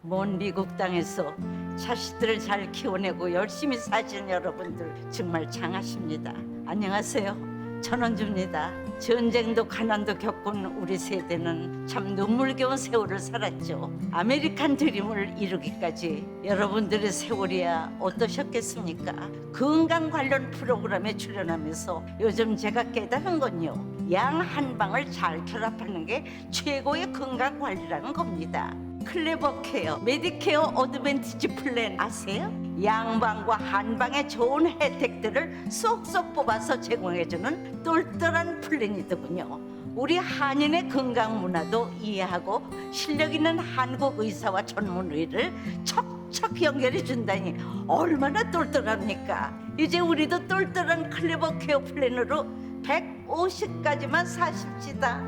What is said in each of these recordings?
먼 미국 땅에서 자식들을 잘 키워내고 열심히 사신 여러분들 정말 장하십니다. 안녕하세요. 전원주입니다. 전쟁도 가난도 겪은 우리 세대는 참 눈물겨운 세월을 살았죠. 아메리칸 드림을 이루기까지 여러분들의 세월이야 어떠셨겠습니까? 건강 관련 프로그램에 출연하면서 요즘 제가 깨달은 건요, 양 한 방을 잘 결합하는 게 최고의 건강 관리라는 겁니다. 클레버 케어, 메디케어 어드밴티지 플랜 아세요? 양방과 한방의 좋은 혜택들을 쏙쏙 뽑아서 제공해주는 똘똘한 플랜이더군요. 우리 한인의 건강 문화도 이해하고 실력 있는 한국 의사와 전문의를 척척 연결해 준다니 얼마나 똘똘합니까? 이제 우리도 똘똘한 클레버 케어 플랜으로 150까지만 사십시다.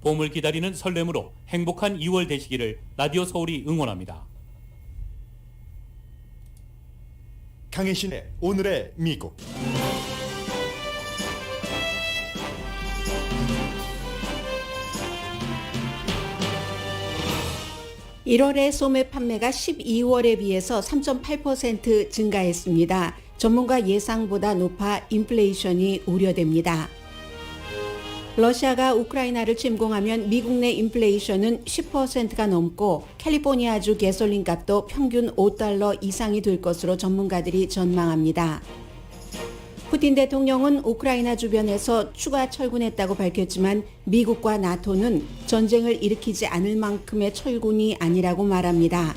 봄을 기다리는 설렘으로 행복한 2월 되시기를 라디오 서울이 응원합니다. 강혜신의 오늘의 미국. 1월의 소매 판매가 12월에 비해서 3.8% 증가했습니다. 전문가 예상보다 높아 인플레이션이 우려됩니다. 러시아가 우크라이나를 침공하면 미국 내 인플레이션은 10%가 넘고 캘리포니아주 가솔린 값도 평균 $5 이상이 될 것으로 전문가들이 전망합니다. 푸틴 대통령은 우크라이나 주변에서 추가 철군했다고 밝혔지만 미국과 나토는 전쟁을 일으키지 않을 만큼의 철군이 아니라고 말합니다.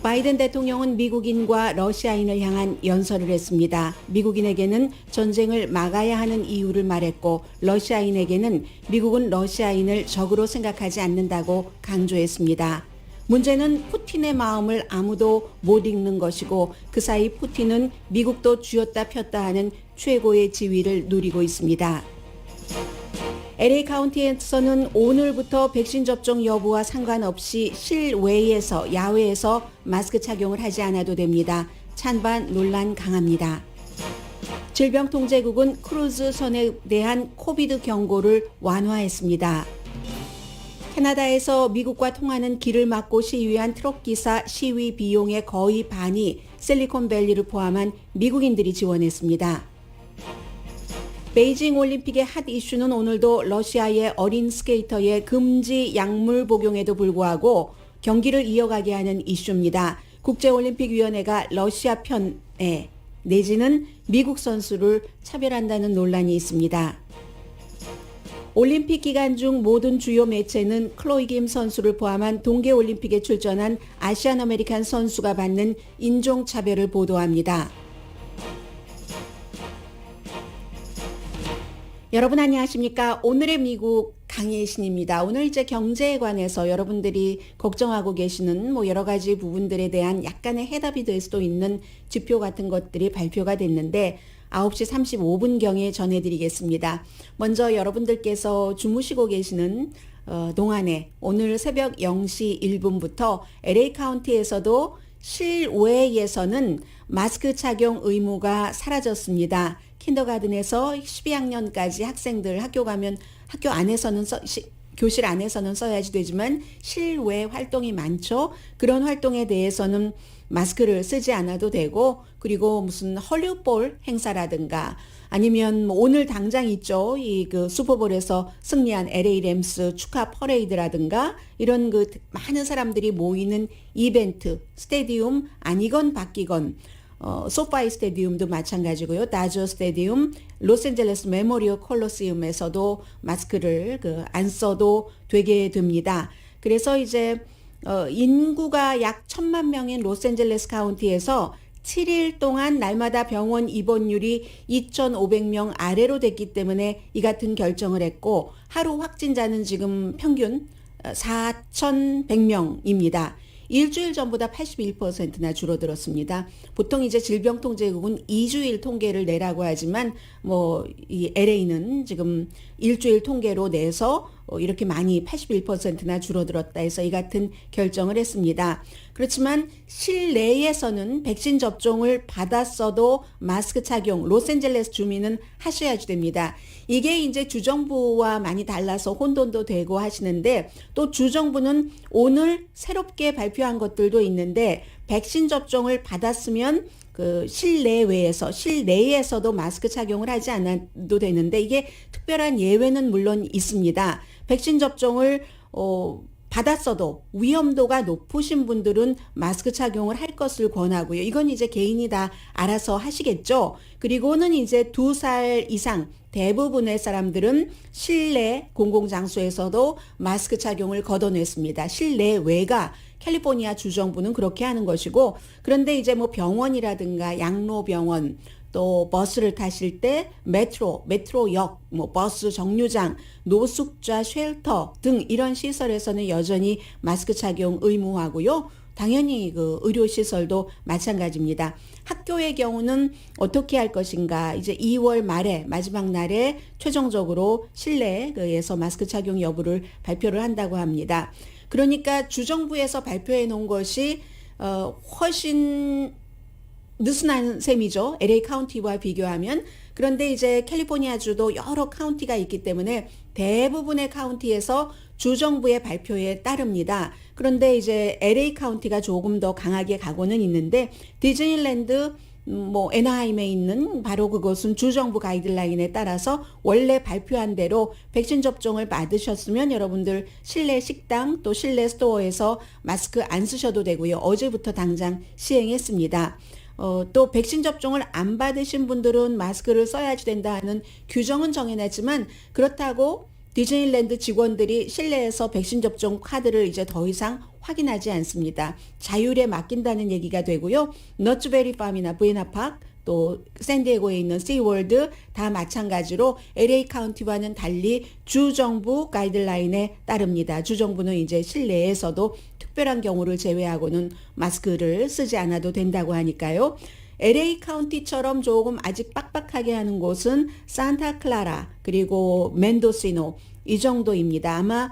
바이든 대통령은 미국인과 러시아인을 향한 연설을 했습니다. 미국인에게는 전쟁을 막아야 하는 이유를 말했고 러시아인에게는 미국은 러시아인을 적으로 생각하지 않는다고 강조했습니다. 문제는 푸틴의 마음을 아무도 못 읽는 것이고 그 사이 푸틴은 미국도 쥐었다 폈다 하는 최고의 지위를 누리고 있습니다. LA 카운티에서는 오늘부터 백신 접종 여부와 상관없이 실외에서 야외에서 마스크 착용을 하지 않아도 됩니다. 찬반 논란 강합니다. 질병통제국은 크루즈선에 대한 코비드 경고를 완화했습니다. 캐나다에서 미국과 통하는 길을 막고 시위한 트럭기사 시위 비용의 거의 반이 실리콘밸리를 포함한 미국인들이 지원했습니다. 베이징 올림픽의 핫 이슈는 오늘도 러시아의 어린 스케이터의 금지 약물 복용에도 불구하고 경기를 이어가게 하는 이슈입니다. 국제올림픽위원회가 러시아 편에 내지는 미국 선수를 차별한다는 논란이 있습니다. 올림픽 기간 중 모든 주요 매체는 클로이 김 선수를 포함한 동계올림픽에 출전한 아시안 아메리칸 선수가 받는 인종차별을 보도합니다. 여러분 안녕하십니까? 오늘의 미국 강혜신입니다. 오늘 이제 경제에 관해서 여러분들이 걱정하고 계시는 여러 가지 부분들에 대한 약간의 해답이 될 수도 있는 지표 같은 것들이 발표가 됐는데 9시 35분경에 전해드리겠습니다. 먼저 여러분들께서 주무시고 계시는 동안에 오늘 새벽 0시 1분부터 LA 카운티에서도 실외에서는 마스크 착용 의무가 사라졌습니다. 킨더가든에서 12학년까지 학생들 학교 가면 학교 안에서는 교실 안에서는 써야지 되지만 실외 활동이 많죠. 그런 활동에 대해서는 마스크를 쓰지 않아도 되고 그리고 무슨 헐리우드볼 행사라든가 아니면 오늘 당장 있죠. 그 슈퍼볼에서 승리한 LA 램스 축하 퍼레이드라든가 이런 그 많은 사람들이 모이는 이벤트, 스테디움 아니건 바뀌건 소파이 스테디움도 마찬가지고요. 다저 스테디움, 로스앤젤레스 메모리얼 콜로세움에서도 마스크를 안 써도 되게 됩니다. 그래서 이제 인구가 약 1,000만 명인 로스앤젤레스 카운티에서 7일 동안 날마다 병원 입원율이 2,500명 아래로 됐기 때문에 이 같은 결정을 했고 하루 확진자는 지금 평균 4,100명입니다. 일주일 전보다 81%나 줄어들었습니다. 보통 이제 질병통제국은 2주일 통계를 내라고 하지만 이 LA는 지금 일주일 통계로 내서 이렇게 많이 81%나 줄어들었다 해서 이 같은 결정을 했습니다. 그렇지만 실내에서는 백신 접종을 받았어도 마스크 착용 로스앤젤레스 주민은 하셔야지 됩니다. 이게 이제 주정부와 많이 달라서 혼돈도 되고 하시는데 또 주정부는 오늘 새롭게 발표한 것들도 있는데 백신 접종을 받았으면 그 실내에서도 마스크 착용을 하지 않아도 되는데 이게 특별한 예외는 물론 있습니다. 백신 접종을 받았어도 위험도가 높으신 분들은 마스크 착용을 할 것을 권하고요. 이건 이제 개인이 다 알아서 하시겠죠. 그리고는 이제 2살 이상 대부분의 사람들은 실내 공공장소에서도 마스크 착용을 걷어냈습니다. 실내외가 캘리포니아 주정부는 그렇게 하는 것이고 그런데 이제 뭐 병원이라든가 양로병원 또 버스를 타실 때 메트로역, 뭐 버스 정류장, 노숙자 쉘터 등 이런 시설에서는 여전히 마스크 착용 의무화고요. 당연히 그 의료시설도 마찬가지입니다. 학교의 경우는 어떻게 할 것인가 이제 2월 말에 마지막 날에 최종적으로 실내에서 마스크 착용 여부를 발표를 한다고 합니다. 그러니까 주정부에서 발표해 놓은 것이 훨씬 느슨한 셈이죠. LA 카운티와 비교하면. 그런데 이제 캘리포니아주도 여러 카운티가 있기 때문에 대부분의 카운티에서 주정부의 발표에 따릅니다. 그런데 이제 LA 카운티가 조금 더 강하게 가고는 있는데 디즈니랜드 뭐 애나하임에 있는 바로 그것은 주정부 가이드라인에 따라서 원래 발표한 대로 백신 접종을 받으셨으면 여러분들 실내 식당 또 실내 스토어에서 마스크 안 쓰셔도 되고요. 어제부터 당장 시행했습니다. 또 백신 접종을 안 받으신 분들은 마스크를 써야지 된다 하는 규정은 정해놨지만 그렇다고 디즈니랜드 직원들이 실내에서 백신 접종 카드를 이제 더 이상 확인하지 않습니다. 자율에 맡긴다는 얘기가 되고요. 너츠베리 팜이나 부에나팍 또 샌디에고에 있는 시월드 다 마찬가지로 LA 카운티와는 달리 주정부 가이드라인에 따릅니다. 주정부는 이제 실내에서도 특별한 경우를 제외하고는 마스크를 쓰지 않아도 된다고 하니까요. LA 카운티처럼 조금 아직 빡빡하게 하는 곳은 산타클라라 그리고 멘도시노 이 정도입니다. 아마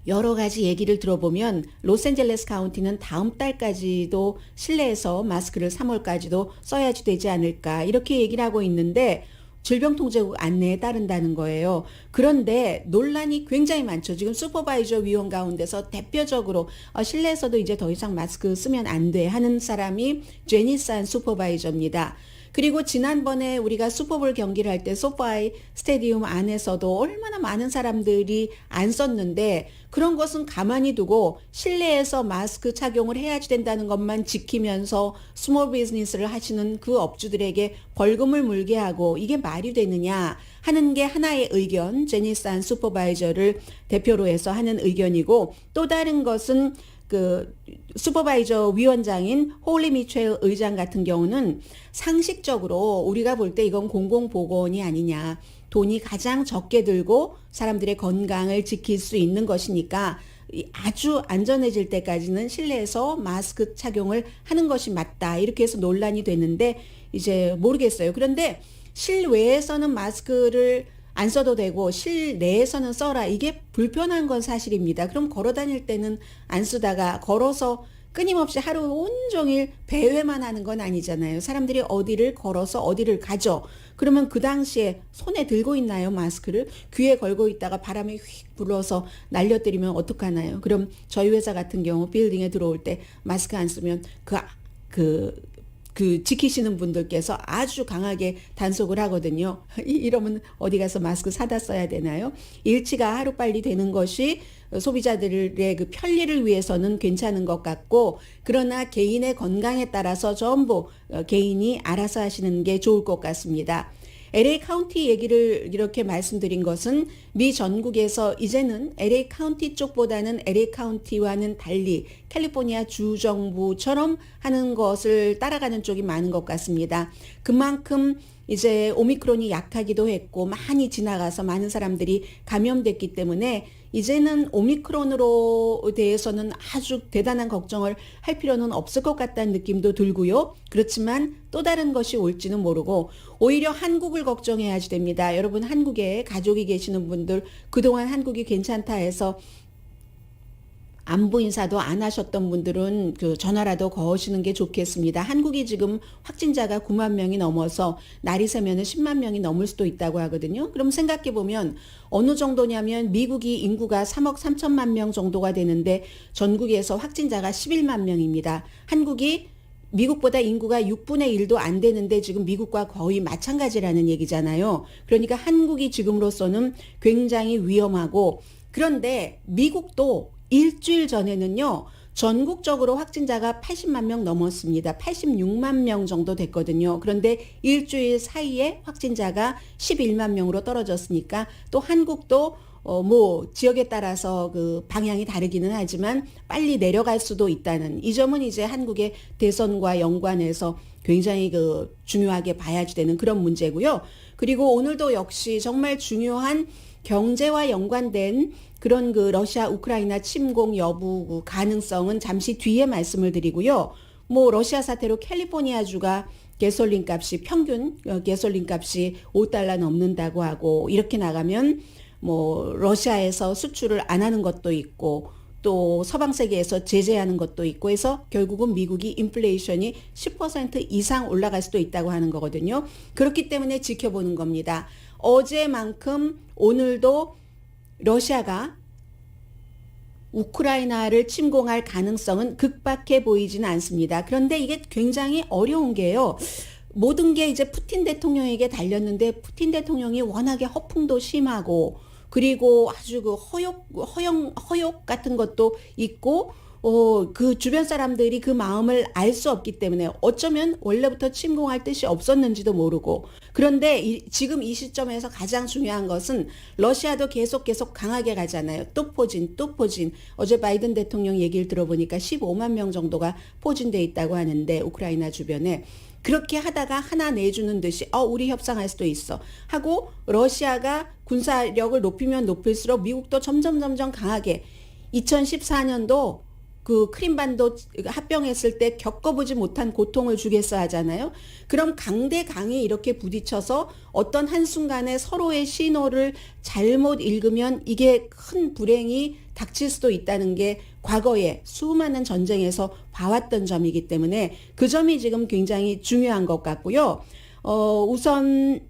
여러 가지 얘기를 들어보면 로스앤젤레스 카운티는 다음 달까지도 실내에서 마스크를 3월까지도 써야지 되지 않을까 이렇게 얘기를 하고 있는데 질병통제국 안내에 따른다는 거예요. 그런데 논란이 굉장히 많죠. 지금 슈퍼바이저 위원 가운데서 대표적으로 실내에서도 이제 더 이상 마스크 쓰면 안 돼 하는 사람이 제니산 슈퍼바이저입니다. 그리고 지난번에 우리가 슈퍼볼 경기를 할 때 소파이 스테디움 안에서도 얼마나 많은 사람들이 안 썼는데 그런 것은 가만히 두고 실내에서 마스크 착용을 해야지 된다는 것만 지키면서 스몰 비즈니스를 하시는 그 업주들에게 벌금을 물게 하고 이게 말이 되느냐 하는 게 하나의 의견, 제니산 슈퍼바이저를 대표로 해서 하는 의견이고 또 다른 것은 그 슈퍼바이저 위원장인 홀리 미첼 의장 같은 경우는 상식적으로 우리가 볼 때 이건 공공보건이 아니냐. 돈이 가장 적게 들고 사람들의 건강을 지킬 수 있는 것이니까 아주 안전해질 때까지는 실내에서 마스크 착용을 하는 것이 맞다. 이렇게 해서 논란이 됐는데 이제 모르겠어요. 그런데 실외에서는 마스크를 안 써도 되고 실내에서는 써라. 이게 불편한 건 사실입니다. 그럼 걸어 다닐 때는 안 쓰다가 걸어서 끊임없이 하루 온종일 배회만 하는 건 아니잖아요. 사람들이 어디를 걸어서 어디를 가죠. 그러면 그 당시에 손에 들고 있나요, 마스크를? 귀에 걸고 있다가 바람이 휙 불어서 날려뜨리면 어떡하나요? 그럼 저희 회사 같은 경우 빌딩에 들어올 때 마스크 안 쓰면 그 지키시는 분들께서 아주 강하게 단속을 하거든요. 이러면 어디 가서 마스크 사다 써야 되나요? 일치가 하루빨리 되는 것이 소비자들의 그 편리를 위해서는 괜찮은 것 같고 그러나 개인의 건강에 따라서 전부 개인이 알아서 하시는 게 좋을 것 같습니다. LA 카운티 얘기를 이렇게 말씀드린 것은 미 전국에서 이제는 LA 카운티 쪽보다는 LA 카운티와는 달리 캘리포니아 주정부처럼 하는 것을 따라가는 쪽이 많은 것 같습니다. 그만큼 이제 오미크론이 약하기도 했고 많이 지나가서 많은 사람들이 감염됐기 때문에 이제는 오미크론으로 대해서는 아주 대단한 걱정을 할 필요는 없을 것 같다는 느낌도 들고요. 그렇지만 또 다른 것이 올지는 모르고 오히려 한국을 걱정해야지 됩니다. 여러분 한국에 가족이 계시는 분들 그동안 한국이 괜찮다 해서 안부 인사도 안 하셨던 분들은 그 전화라도 거시는 게 좋겠습니다. 한국이 지금 확진자가 9만 명이 넘어서 날이 새면은 10만 명이 넘을 수도 있다고 하거든요. 그럼 생각해 보면 어느 정도냐면 미국이 인구가 3억 3천만 명 정도가 되는데 전국에서 확진자가 11만 명입니다. 한국이 미국보다 인구가 6분의 1도 안 되는데 지금 미국과 거의 마찬가지라는 얘기잖아요. 그러니까 한국이 지금으로서는 굉장히 위험하고 그런데 미국도 일주일 전에는요, 전국적으로 확진자가 80만 명 넘었습니다. 86만 명 정도 됐거든요. 그런데 일주일 사이에 확진자가 11만 명으로 떨어졌으니까 또 한국도 뭐 지역에 따라서 그 방향이 다르기는 하지만 빨리 내려갈 수도 있다는 이 점은 이제 한국의 대선과 연관해서 굉장히 그 중요하게 봐야지 되는 그런 문제고요. 그리고 오늘도 역시 정말 중요한 경제와 연관된 그런 그 러시아 우크라이나 침공 여부 그 가능성은 잠시 뒤에 말씀을 드리고요. 뭐 러시아 사태로 캘리포니아주가 가솔린 값이 평균 가솔린 값이 5달러 넘는다고 하고 이렇게 나가면 뭐 러시아에서 수출을 안 하는 것도 있고 또 서방 세계에서 제재하는 것도 있고 해서 결국은 미국이 인플레이션이 10% 이상 올라갈 수도 있다고 하는 거거든요. 그렇기 때문에 지켜보는 겁니다. 어제만큼 오늘도 러시아가 우크라이나를 침공할 가능성은 극박해 보이지는 않습니다. 그런데 이게 굉장히 어려운 게요. 모든 게 이제 푸틴 대통령에게 달렸는데 푸틴 대통령이 워낙에 허풍도 심하고 그리고 아주 그 허욕 같은 것도 있고 그 주변 사람들이 그 마음을 알 수 없기 때문에 어쩌면 원래부터 침공할 뜻이 없었는지도 모르고 그런데 지금 이 시점에서 가장 중요한 것은 러시아도 계속 강하게 가잖아요. 또 포진. 어제 바이든 대통령 얘기를 들어보니까 15만 명 정도가 포진돼 있다고 하는데 우크라이나 주변에 그렇게 하다가 하나 내주는 듯이 우리 협상할 수도 있어 하고 러시아가 군사력을 높이면 높일수록 미국도 점점 강하게 2014년도 그 크림반도 합병했을 때 겪어보지 못한 고통을 주겠어 하잖아요. 그럼 강대강이 이렇게 부딪혀서 어떤 한순간에 서로의 신호를 잘못 읽으면 이게 큰 불행이 닥칠 수도 있다는 게 과거에 수많은 전쟁에서 봐왔던 점이기 때문에 그 점이 지금 굉장히 중요한 것 같고요. 우선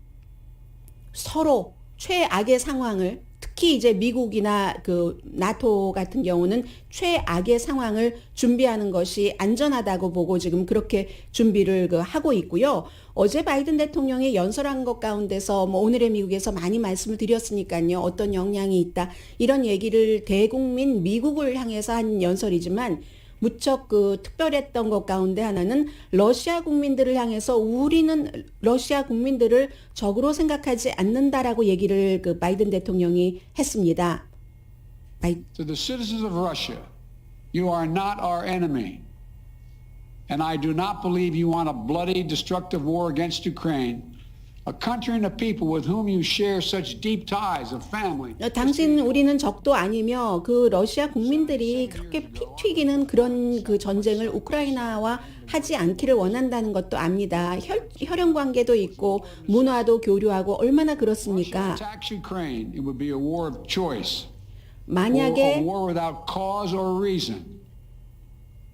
서로 최악의 상황을 특히 이제 미국이나 그 나토 같은 경우는 최악의 상황을 준비하는 것이 안전하다고 보고 지금 그렇게 준비를 하고 있고요. 어제 바이든 대통령이 연설한 것 가운데서 뭐 오늘의 미국에서 많이 말씀을 드렸으니까요. 어떤 영향이 있다. 이런 얘기를 대국민 미국을 향해서 한 연설이지만 무척 그 특별했던 것 가운데 하나는 러시아 국민들을 향해서 우리는 러시아 국민들을 적으로 생각하지 않는다라고 얘기를 그 바이든 대통령이 했습니다. To the citizens of Russia, you are not our enemy. And I do not believe you want a bloody, destructive war against Ukraine. A country and a people with whom you share such deep ties of family. 당신 우리는 적도 아니며 그 러시아 국민들이 그렇게 피 튀기는 그런 그 전쟁을 우크라이나와 하지 않기를 원한다는 것도 압니다. 혈연 관계도 있고 문화도 교류하고 얼마나 그렇습니까? 만약에 a war without cause or reason.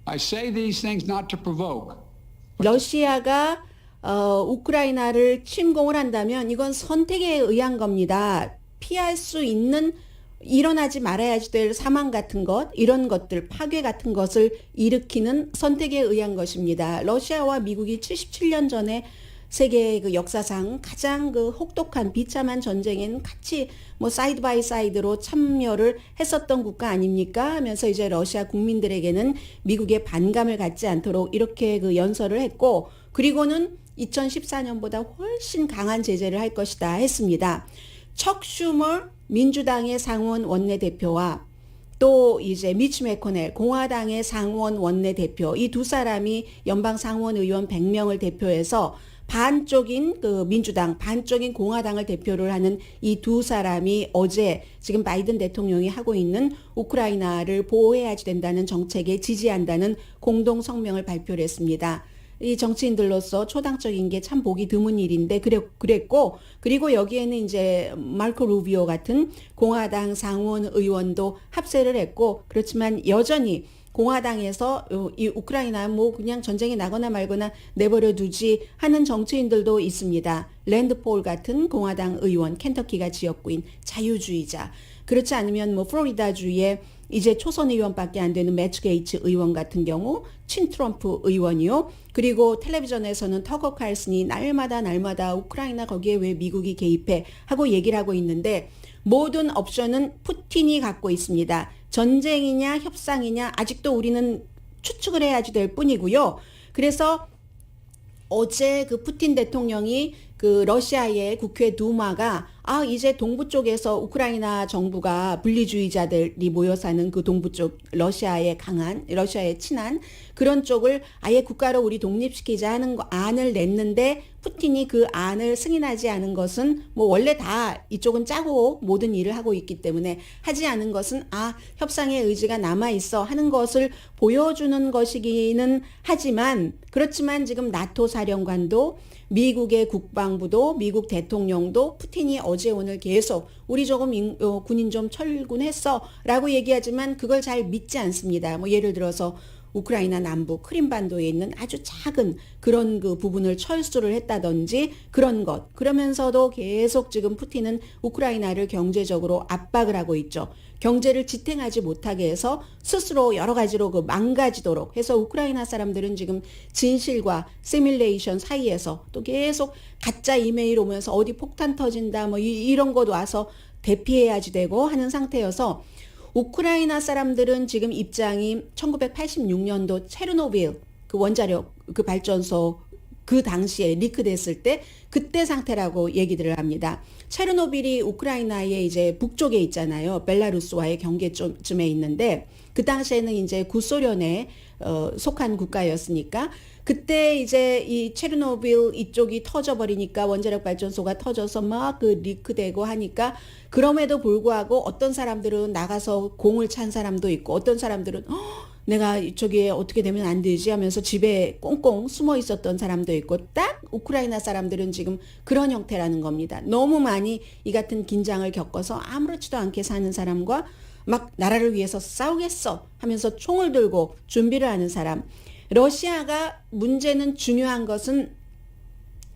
I say these things not to provoke. 러시아가 우크라이나를 침공을 한다면 이건 선택에 의한 겁니다. 피할 수 있는 일어나지 말아야지 될 사망 같은 것, 이런 것들, 파괴 같은 것을 일으키는 선택에 의한 것입니다. 러시아와 미국이 77년 전에 세계 그 역사상 가장 그 혹독한 비참한 전쟁엔 같이 뭐 사이드 바이 사이드로 참여를 했었던 국가 아닙니까? 하면서 이제 러시아 국민들에게는 미국의 반감을 갖지 않도록 이렇게 그 연설을 했고 그리고는 2014년보다 훨씬 강한 제재를 할 것이다 했습니다. 척 슈머 민주당의 상원 원내대표와 또 이제 미치 매코넬 공화당의 상원 원내대표 이 두 사람이 연방 상원 의원 100명을 대표해서 반쪽인 그 민주당, 반쪽인 공화당을 대표를 하는 이 두 사람이 어제 지금 바이든 대통령이 하고 있는 우크라이나를 보호해야지 된다는 정책에 지지한다는 공동 성명을 발표를 했습니다. 이 정치인들로서 초당적인 게 참 보기 드문 일인데 그랬고, 그리고 여기에는 이제 마르코 루비오 같은 공화당 상원 의원도 합세를 했고, 그렇지만 여전히 공화당에서 이 우크라이나 뭐 그냥 전쟁이 나거나 말거나 내버려 두지 하는 정치인들도 있습니다. 랜드 폴 같은 공화당 의원, 켄터키가 지역구인 자유주의자. 그렇지 않으면 뭐 플로리다주의 이제 초선 의원밖에 안 되는 매츠 게이츠 의원 같은 경우 친트럼프 의원이요. 그리고 텔레비전에서는 터거 칼슨이 날마다 우크라이나 거기에 왜 미국이 개입해 하고 얘기를 하고 있는데, 모든 옵션은 푸틴이 갖고 있습니다. 전쟁이냐 협상이냐 아직도 우리는 추측을 해야지 될 뿐이고요. 그래서 어제 그 푸틴 대통령이 그 러시아의 국회 두마가 이제 동부 쪽에서 우크라이나 정부가 분리주의자들이 모여 사는 그 동부 쪽 러시아에 친한 그런 쪽을 아예 국가로 우리 독립시키자 하는 안을 냈는데, 푸틴이 그 안을 승인하지 않은 것은 뭐 원래 다 이쪽은 짜고 모든 일을 하고 있기 때문에 하지 않은 것은 협상의 의지가 남아있어 하는 것을 보여주는 것이기는 하지만, 그렇지만 지금 나토 사령관도 미국의 국방부도 미국 대통령도 푸틴이 어제 오늘 계속 우리 조금 군인 좀 철군했어 라고 얘기하지만 그걸 잘 믿지 않습니다. 뭐 예를 들어서 우크라이나 남부 크림반도에 있는 아주 작은 그런 그 부분을 철수를 했다든지 그런 것. 그러면서도 계속 지금 푸틴은 우크라이나를 경제적으로 압박을 하고 있죠. 경제를 지탱하지 못하게 해서 스스로 여러 가지로 그 망가지도록 해서 우크라이나 사람들은 지금 진실과 시뮬레이션 사이에서 또 계속 가짜 이메일 오면서 어디 폭탄 터진다 뭐 이런 것 와서 대피해야지 되고 하는 상태여서, 우크라이나 사람들은 지금 입장이 1986년도 체르노빌 그 원자력 그 발전소 그 당시에 리크됐을 때 그때 상태라고 얘기들을 합니다. 체르노빌이 우크라이나의 이제 북쪽에 있잖아요. 벨라루스와의 경계쯤에 있는데 그 당시에는 이제 구소련에 속한 국가였으니까 그때 이제 이 체르노빌 이쪽이 터져버리니까 원자력 발전소가 터져서 막 그 리크되고 하니까, 그럼에도 불구하고 어떤 사람들은 나가서 공을 찬 사람도 있고 어떤 사람들은 내가 저기에 어떻게 되면 안 되지 하면서 집에 꽁꽁 숨어 있었던 사람도 있고, 딱 우크라이나 사람들은 지금 그런 형태라는 겁니다. 너무 많이 이 같은 긴장을 겪어서 아무렇지도 않게 사는 사람과 막 나라를 위해서 싸우겠어 하면서 총을 들고 준비를 하는 사람. 러시아가 문제는 중요한 것은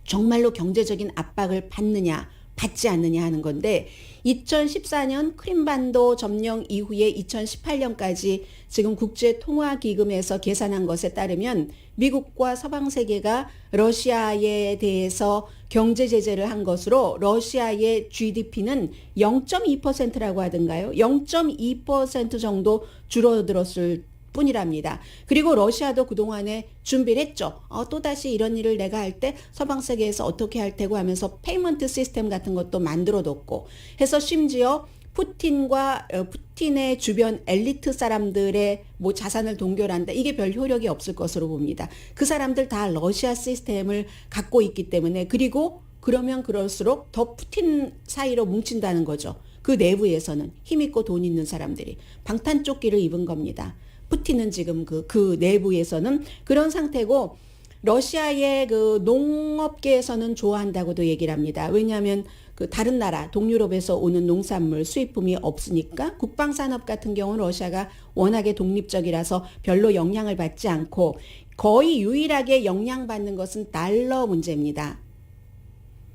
정말로 경제적인 압박을 받느냐 받지 않느냐 하는 건데, 2014년 크림반도 점령 이후에 2018년까지 지금 국제통화기금에서 계산한 것에 따르면 미국과 서방 세계가 러시아에 대해서 경제 제재를 한 것으로 러시아의 GDP는 0.2%라고 하던가요? 0.2% 정도 줄어들었을 뿐이랍니다. 그리고 러시아도 그동안에 준비를 했죠. 또다시 이런 일을 내가 할 때 서방 세계에서 어떻게 할 테고 하면서 페이먼트 시스템 같은 것도 만들어뒀고 해서, 심지어 푸틴의 주변 엘리트 사람들의 뭐 자산을 동결한다. 이게 별 효력이 없을 것으로 봅니다. 그 사람들 다 러시아 시스템을 갖고 있기 때문에, 그리고 그러면 그럴수록 더 푸틴 사이로 뭉친다는 거죠. 그 내부에서는 힘있고 돈 있는 사람들이 방탄조끼를 입은 겁니다. 푸틴은 지금 그 내부에서는 그런 상태고, 러시아의 그 농업계에서는 좋아한다고도 얘기를 합니다. 왜냐하면 그 다른 나라 동유럽에서 오는 농산물 수입품이 없으니까, 국방산업 같은 경우는 러시아가 워낙에 독립적이라서 별로 영향을 받지 않고, 거의 유일하게 영향받는 것은 달러 문제입니다.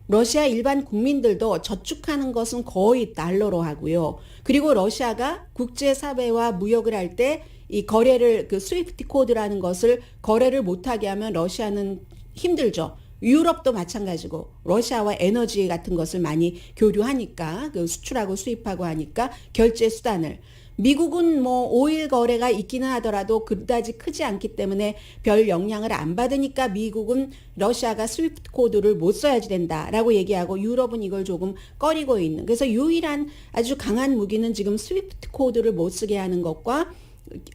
러시아 일반 국민들도 저축하는 것은 거의 달러로 하고요. 그리고 러시아가 국제사회와 무역을 할 때 이 거래를 그 스위프트 코드라는 것을 거래를 못하게 하면 러시아는 힘들죠. 유럽도 마찬가지고 러시아와 에너지 같은 것을 많이 교류하니까, 그 수출하고 수입하고 하니까 결제 수단을, 미국은 뭐 오일 거래가 있기는 하더라도 그다지 크지 않기 때문에 별 영향을 안 받으니까 미국은 러시아가 스위프트 코드를 못 써야지 된다라고 얘기하고, 유럽은 이걸 조금 꺼리고 있는. 그래서 유일한 아주 강한 무기는 지금 스위프트 코드를 못 쓰게 하는 것과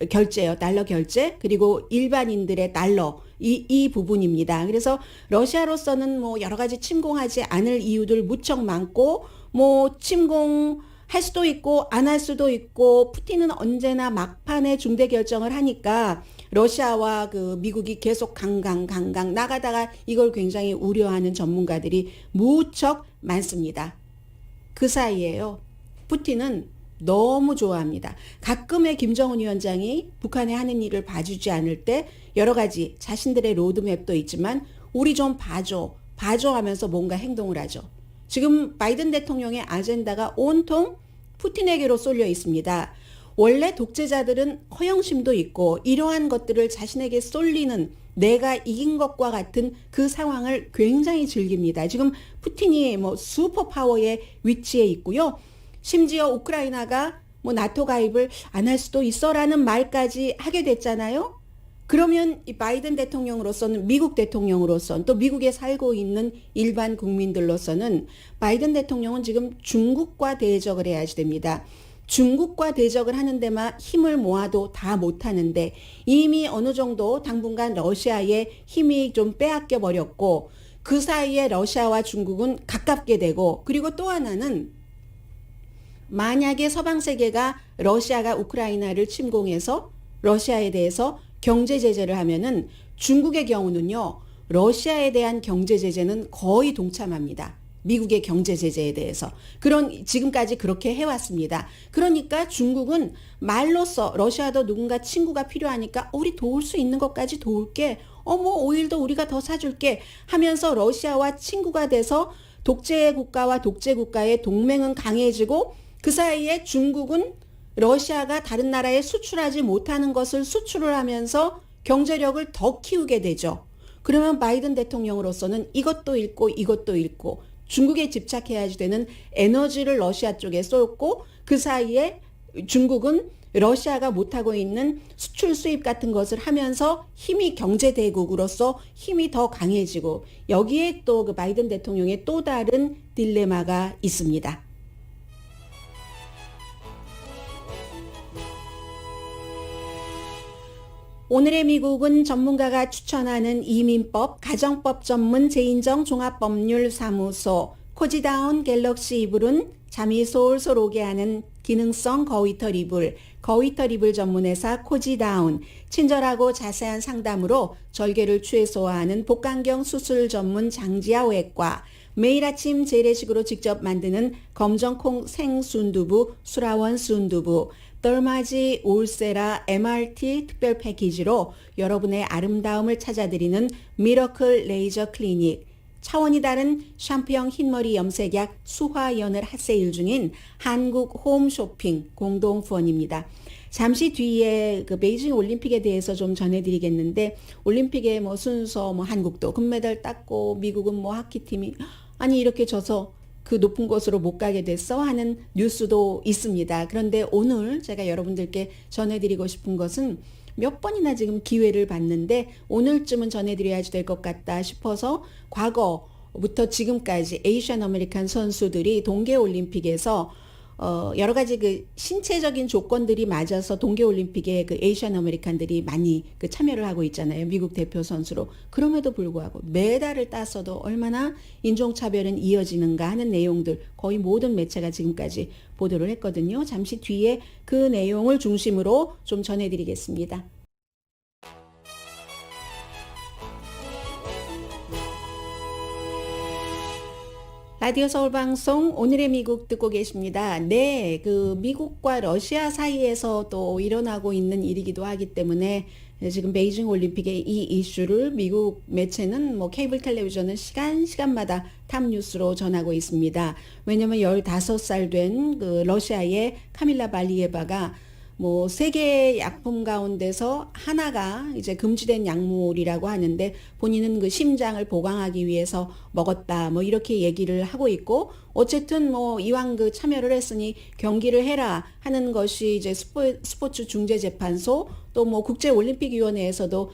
결제요. 달러 결제. 그리고 일반인들의 달러. 이 부분입니다. 그래서 러시아로서는 뭐 여러 가지 침공하지 않을 이유들 무척 많고 뭐 침공할 수도 있고 안 할 수도 있고 푸틴은 언제나 막판에 중대 결정을 하니까 러시아와 그 미국이 계속 강강 나가다가 이걸 굉장히 우려하는 전문가들이 무척 많습니다. 그 사이에요. 푸틴은 너무 좋아합니다. 가끔의 김정은 위원장이 북한에 하는 일을 봐주지 않을 때 여러 가지 자신들의 로드맵도 있지만 우리 좀 봐줘 하면서 뭔가 행동을 하죠. 지금 바이든 대통령의 아젠다가 온통 푸틴에게로 쏠려 있습니다. 원래 독재자들은 허영심도 있고 이러한 것들을 자신에게 쏠리는 내가 이긴 것과 같은 그 상황을 굉장히 즐깁니다. 지금 푸틴이 뭐 슈퍼파워의 위치에 있고요. 심지어 우크라이나가 뭐 나토 가입을 안 할 수도 있어라는 말까지 하게 됐잖아요. 그러면 이 바이든 대통령으로서는 미국 대통령으로서는 또 미국에 살고 있는 일반 국민들로서는 바이든 대통령은 지금 중국과 대적을 해야지 됩니다. 중국과 대적을 하는 데만 힘을 모아도 다 못하는데 이미 어느 정도 당분간 러시아의 힘이 좀 빼앗겨 버렸고 그 사이에 러시아와 중국은 가깝게 되고 그리고 또 하나는 만약에 서방 세계가 러시아가 우크라이나를 침공해서 러시아에 대해서 경제 제재를 하면은 중국의 경우는요. 러시아에 대한 경제 제재는 거의 동참합니다. 미국의 경제 제재에 대해서. 지금까지 그렇게 해왔습니다. 그러니까 중국은 말로써 러시아도 누군가 친구가 필요하니까 우리 도울 수 있는 것까지 도울게. 오일도 우리가 더 사줄게 하면서 러시아와 친구가 돼서 독재 국가와 독재 국가의 동맹은 강해지고 그 사이에 중국은 러시아가 다른 나라에 수출하지 못하는 것을 수출을 하면서 경제력을 더 키우게 되죠. 그러면 바이든 대통령으로서는 이것도 잃고 이것도 잃고 중국에 집착해야지 되는 에너지를 러시아 쪽에 쏟고 그 사이에 중국은 러시아가 못하고 있는 수출 수입 같은 것을 하면서 힘이 경제대국으로서 힘이 더 강해지고 여기에 또 그 바이든 대통령의 또 다른 딜레마가 있습니다. 오늘의 미국은 전문가가 추천하는 이민법, 가정법 전문 재인정 종합법률사무소, 코지다운 갤럭시 이불은 잠이 솔솔 오게 하는 기능성 거위털 이불, 거위털 이불 전문회사 코지다운, 친절하고 자세한 상담으로 절개를 최소화하는 복강경 수술 전문 장지아 외과, 매일 아침 재래식으로 직접 만드는 검정콩 생순두부, 수라원 순두부, 덜마지 올세라 MRT 특별 패키지로 여러분의 아름다움을 찾아드리는 미러클 레이저 클리닉, 차원이 다른 샴푸형 흰머리 염색약 수화연을 핫세일 중인 한국 홈쇼핑 공동 후원입니다. 잠시 뒤에 그 베이징 올림픽에 대해서 좀 전해드리겠는데 올림픽의 뭐 순서 한국도 금메달 땄고 미국은 하키팀이 아니 이렇게 져서 그 높은 곳으로 못 가게 됐어 하는 뉴스도 있습니다. 그런데 오늘 제가 여러분들께 전해드리고 싶은 것은 몇 번이나 지금 기회를 봤는데 오늘쯤은 전해드려야지 될 것 같다 싶어서 과거부터 지금까지 에이시안 아메리칸 선수들이 동계올림픽에서 여러 가지 그 신체적인 조건들이 맞아서 동계올림픽에 그 에이시안 아메리칸들이 많이 그 참여를 하고 있잖아요. 미국 대표 선수로. 그럼에도 불구하고 메달을 땄어도 얼마나 인종차별은 이어지는가 하는 내용들 거의 모든 매체가 지금까지 보도를 했거든요. 잠시 뒤에 그 내용을 중심으로 좀 전해드리겠습니다. 라디오 서울방송 오늘의 미국 듣고 계십니다. 네, 그 미국과 러시아 사이에서 또 일어나고 있는 일이기도 하기 때문에 지금 베이징 올림픽의 이 이슈를 미국 매체는 케이블 텔레비전은 시간마다 탑 뉴스로 전하고 있습니다. 왜냐면 15살 된 그 러시아의 카밀라 발리예바가 세계 약품 가운데서 하나가 이제 금지된 약물이라고 하는데 본인은 그 심장을 보강하기 위해서 먹었다. 이렇게 얘기를 하고 있고 어쨌든 이왕 그 참여를 했으니 경기를 해라 하는 것이 이제 스포츠 중재재판소 또 국제올림픽위원회에서도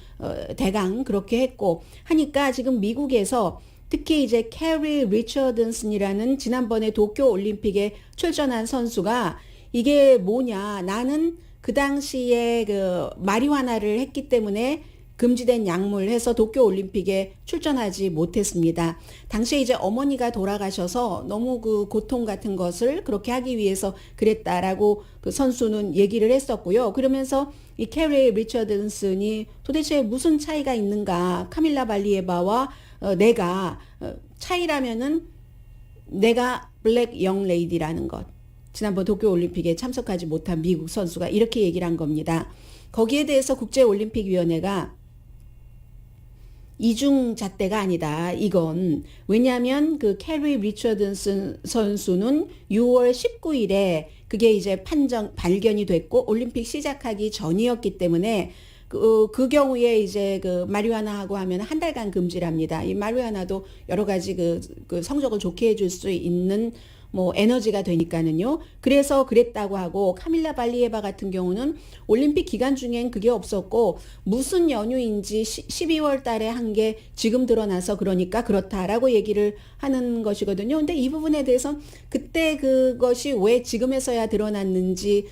대강 그렇게 했고 하니까 지금 미국에서 특히 이제 캐리 리처든슨이라는 지난번에 도쿄올림픽에 출전한 선수가 이게 뭐냐. 나는 그 당시에 그 마리화나를 했기 때문에 금지된 약물 해서 도쿄 올림픽에 출전하지 못했습니다. 당시에 이제 어머니가 돌아가셔서 너무 그 고통 같은 것을 그렇게 하기 위해서 그랬다라고 그 선수는 얘기를 했었고요. 그러면서 이 캐리 리처드슨이 도대체 무슨 차이가 있는가? 카밀라 발리에바와 내가 차이라면은 내가 블랙 영 레이디라는 것. 지난번 도쿄올림픽에 참석하지 못한 미국 선수가 이렇게 얘기를 한 겁니다. 거기에 대해서 국제올림픽위원회가 이중잣대가 아니다. 이건 왜냐하면 그 캐리 리처드슨 선수는 6월 19일에 그게 이제 발견이 됐고 올림픽 시작하기 전이었기 때문에 그 경우에 이제 그 마리화나하고 하면 한 달간 금지랍니다. 이 마리화나도 여러 가지 그 성적을 좋게 해줄 수 있는 뭐 에너지가 되니까는요. 그래서 그랬다고 하고 카밀라 발리에바 같은 경우는 올림픽 기간 중엔 그게 없었고 무슨 연유인지 12월 달에 한 게 지금 드러나서 그러니까 그렇다라고 얘기를 하는 것이거든요. 근데 이 부분에 대해서 그때 그것이 왜 지금에서야 드러났는지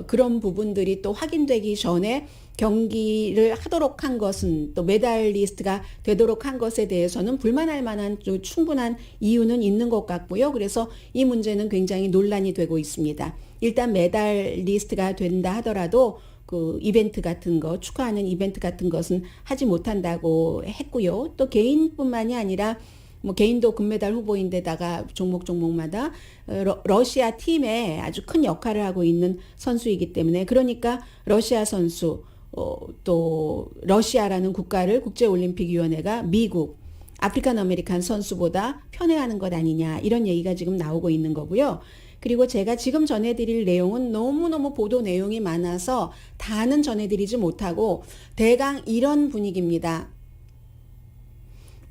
그런 부분들이 또 확인되기 전에 경기를 하도록 한 것은 또 메달리스트가 되도록 한 것에 대해서는 불만할 만한 충분한 이유는 있는 것 같고요. 그래서 이 문제는 굉장히 논란이 되고 있습니다. 일단 메달리스트가 된다 하더라도 그 이벤트 같은 거, 축하하는 이벤트 같은 것은 하지 못한다고 했고요. 또 개인뿐만이 아니라 뭐 개인도 금메달 후보인데다가 종목마다 러시아 팀에 아주 큰 역할을 하고 있는 선수이기 때문에 그러니까 러시아 선수 또 러시아라는 국가를 국제올림픽위원회가 미국, 아프리칸 아메리칸 선수보다 편애하는 것 아니냐 이런 얘기가 지금 나오고 있는 거고요. 그리고 제가 지금 전해드릴 내용은 너무너무 보도 내용이 많아서 다는 전해드리지 못하고 대강 이런 분위기입니다.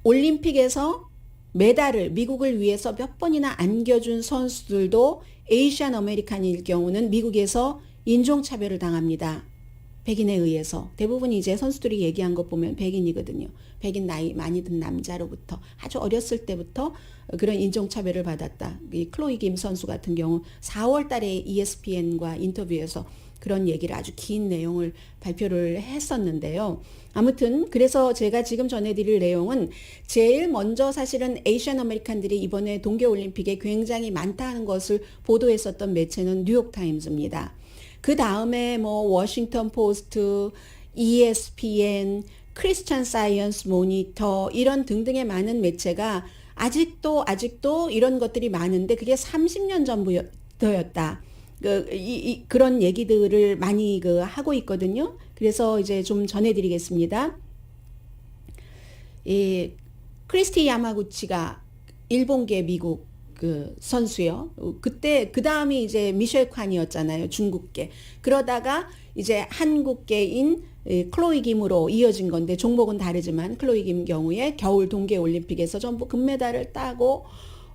올림픽에서 메달을 미국을 위해서 몇 번이나 안겨준 선수들도 에이시안 아메리칸일 경우는 미국에서 인종차별을 당합니다. 백인에 의해서. 대부분 이제 선수들이 얘기한 것 보면 백인이거든요. 백인 나이 많이 든 남자로부터 아주 어렸을 때부터 그런 인종차별을 받았다. 이 클로이 김 선수 같은 경우 4월 달에 ESPN과 인터뷰에서 그런 얘기를 아주 긴 내용을 발표를 했었는데요. 아무튼 그래서 제가 지금 전해드릴 내용은 제일 먼저 사실은 에이시안 아메리칸들이 이번에 동계올림픽에 굉장히 많다는 것을 보도했었던 매체는 뉴욕타임즈입니다. 그 다음에 뭐 워싱턴 포스트, ESPN, 크리스찬 사이언스 모니터 이런 등등의 많은 매체가 아직도 이런 것들이 많은데 그게 30년 전부터였다. 그런 얘기들을 많이 하고 있거든요. 그래서 이제 좀 전해드리겠습니다. 이 크리스티 야마구치가 일본계 미국 선수요. 그때 그 다음이 이제 미셸 칸이었잖아요. 중국계. 그러다가 이제 한국계인 클로이 김으로 이어진 건데 종목은 다르지만 클로이 김 경우에 겨울 동계올림픽에서 전부 금메달을 따고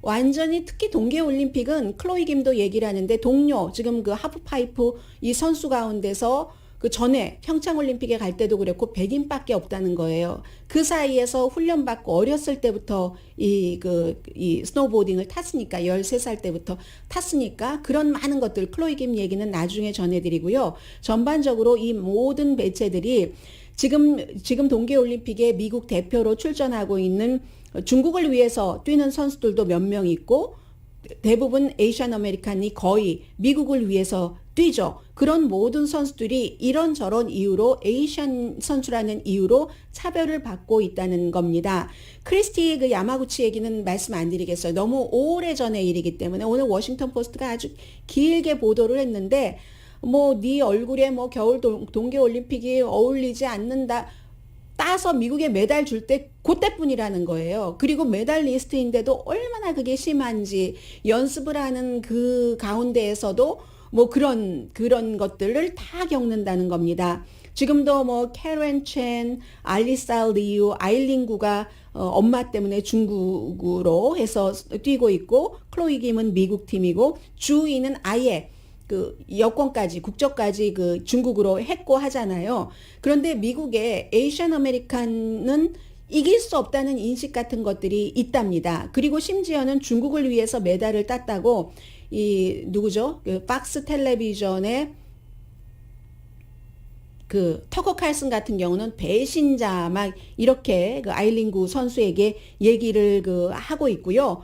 완전히 특히 동계올림픽은 클로이 김도 얘기를 하는데 동료 지금 그 하프파이프 이 선수 가운데서 그 전에 평창올림픽에 갈 때도 그랬고 백인밖에 없다는 거예요. 그 사이에서 훈련받고 어렸을 때부터 이 스노보딩을 탔으니까 13살 때부터 탔으니까 그런 많은 것들 클로이 김 얘기는 나중에 전해드리고요. 전반적으로 이 모든 매체들이 지금 동계올림픽에 미국 대표로 출전하고 있는 중국을 위해서 뛰는 선수들도 몇 명 있고 대부분 에이시안 아메리칸이 거의 미국을 위해서 뛰죠. 그런 모든 선수들이 이런저런 이유로 에이시안 선수라는 이유로 차별을 받고 있다는 겁니다. 크리스티 그 야마구치 얘기는 말씀 안 드리겠어요. 너무 오래전의 일이기 때문에 오늘 워싱턴 포스트가 아주 길게 보도를 했는데 뭐 네 얼굴에 뭐 겨울 동계올림픽이 어울리지 않는다. 따서 미국에 메달 줄 때 그때뿐이라는 거예요. 그리고 메달리스트인데도 얼마나 그게 심한지 연습을 하는 그 가운데에서도 뭐 그런 것들을 다 겪는다는 겁니다. 지금도 뭐 캐런 첸, 알리사 리우, 아일린 구가 엄마 때문에 중국으로 해서 뛰고 있고 클로이 김은 미국 팀이고 주이는 아예 그 여권까지 국적까지 그 중국으로 했고 하잖아요. 그런데 미국의 에이시안 아메리칸은 이길 수 없다는 인식 같은 것들이 있답니다. 그리고 심지어는 중국을 위해서 메달을 땄다고 이 누구죠? 그 박스 텔레비전에 그 터커 칼슨 같은 경우는 배신자 막 이렇게 그 아일린 구 선수에게 얘기를 그 하고 있고요.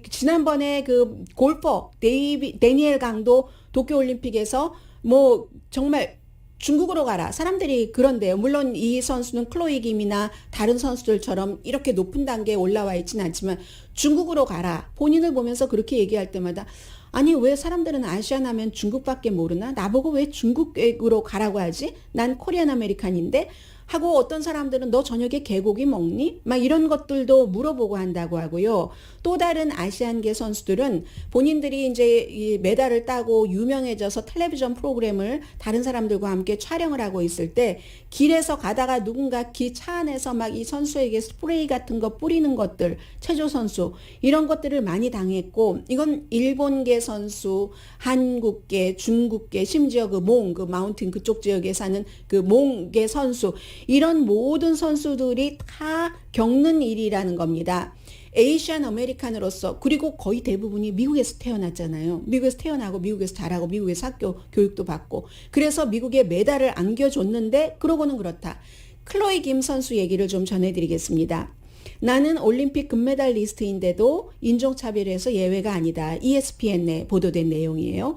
지난번에 그 골퍼 데니엘 강도 도쿄올림픽에서 뭐 정말 중국으로 가라. 사람들이 그런데요. 물론 이 선수는 클로이 김이나 다른 선수들처럼 이렇게 높은 단계에 올라와 있지는 않지만 중국으로 가라. 본인을 보면서 그렇게 얘기할 때마다 아니 왜 사람들은 아시안 하면 중국밖에 모르나? 나보고 왜 중국으로 가라고 하지? 난 코리안 아메리칸인데? 하고 어떤 사람들은 너 저녁에 개고기 먹니? 막 이런 것들도 물어보고 한다고 하고요. 또 다른 아시안계 선수들은 본인들이 이제 이 메달을 따고 유명해져서 텔레비전 프로그램을 다른 사람들과 함께 촬영을 하고 있을 때 길에서 가다가 누군가 기 차 안에서 막 이 선수에게 스프레이 같은 거 뿌리는 것들, 체조 선수 이런 것들을 많이 당했고 이건 일본계 선수, 한국계, 중국계, 심지어 그 마운틴 그쪽 지역에 사는 그 몽계 선수 이런 모든 선수들이 다 겪는 일이라는 겁니다. 에이시안 아메리칸으로서 그리고 거의 대부분이 미국에서 태어났잖아요. 미국에서 태어나고 미국에서 자라고 미국에서 학교 교육도 받고 그래서 미국에 메달을 안겨줬는데 그러고는 그렇다. 클로이 김 선수 얘기를 좀 전해드리겠습니다. 나는 올림픽 금메달리스트인데도 인종차별에서 예외가 아니다. ESPN에 보도된 내용이에요.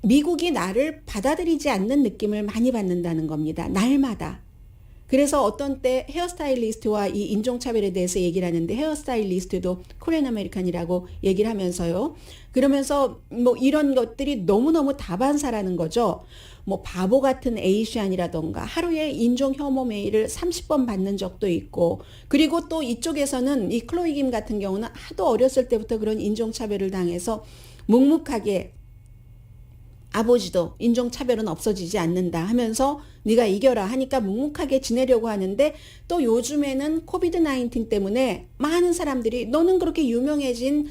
미국이 나를 받아들이지 않는 느낌을 많이 받는다는 겁니다. 날마다. 그래서 어떤 때 헤어스타일리스트와 이 인종차별에 대해서 얘기를 하는데 헤어스타일리스트도 코리안 아메리칸이라고 얘기를 하면서요. 그러면서 뭐 이런 것들이 너무너무 다반사라는 거죠. 뭐 바보 같은 에이시안이라던가 하루에 인종 혐오 메일을 30번 받는 적도 있고 그리고 또 이쪽에서는 이 클로이 김 같은 경우는 하도 어렸을 때부터 그런 인종차별을 당해서 묵묵하게 아버지도 인종차별은 없어지지 않는다 하면서 네가 이겨라 하니까 묵묵하게 지내려고 하는데 또 요즘에는 코비드 19 때문에 많은 사람들이 너는 그렇게 유명해진